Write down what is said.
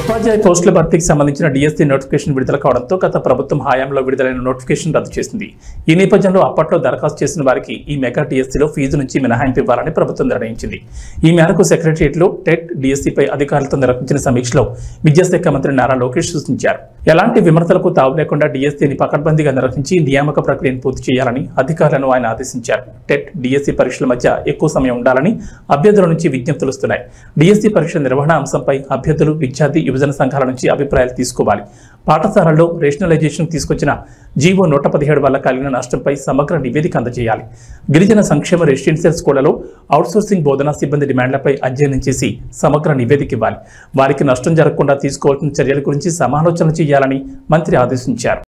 ఉపాధ్యాయ పోస్టుల భర్తీకి సంబంధించిన డిఎస్సీ నోటిఫికేషన్ విడుదల కావడంతో గత ప్రభుత్వం హయాంలో విడుదలైన నోటిఫికేషన్ రద్దు చేసింది. ఈ నేపథ్యంలో అప్పట్లో దరఖాస్తు చేసిన వారికి ఈ మెగా డిఎస్సీలో ఫీజు నుంచి మినహాయింపు ఇవ్వాలని ప్రభుత్వం నిర్ణయించింది. ఈ మేరకు సెక్రటరియట్లో టెట్ డిఎస్సీపై అధికారులతో నిర్వహించిన సమీక్షలో విద్యాశాఖ మంత్రి నారా లోకేష్ సూచించారు. ఎలాంటి విమర్శలకు తావు లేకుండా డిఎస్సీని పకడ్బందీగా నిర్వహించి నియామక ప్రక్రియను పూర్తి చేయాలని అధికారులను ఆయన ఆదేశించారు. టెట్ డిఎస్సీ పరీక్షల మధ్య ఎక్కువ సమయం ఉండాలని అభ్యర్థుల నుంచి విజ్ఞప్తులు వస్తున్నాయి. డిఎస్సీ పరీక్ష నిర్వహణ అంశంపై అభ్యర్థులు, విద్యార్థి, యువజన సంఘాల నుంచి అభిప్రాయాలు తీసుకోవాలి. పాఠశాలల్లో రేషనలైజేషన్ తీసుకొచ్చిన జీవో 117 వల్ల కలిగిన నష్టంపై సమగ్ర నివేదిక అందజేయాలి. గిరిజన సంక్షేమ రెసిడెన్షియల్ స్కూళ్లలో అవుట్సోర్సింగ్ బోధనా సిబ్బంది డిమాండ్లపై అధ్యయనం చేసి సమగ్ర నివేదిక ఇవ్వాలి. వారికి నష్టం జరగకుండా తీసుకోవాల్సిన చర్యల గురించి సమాలోచన చేయాలని మంత్రి ఆదేశించారు.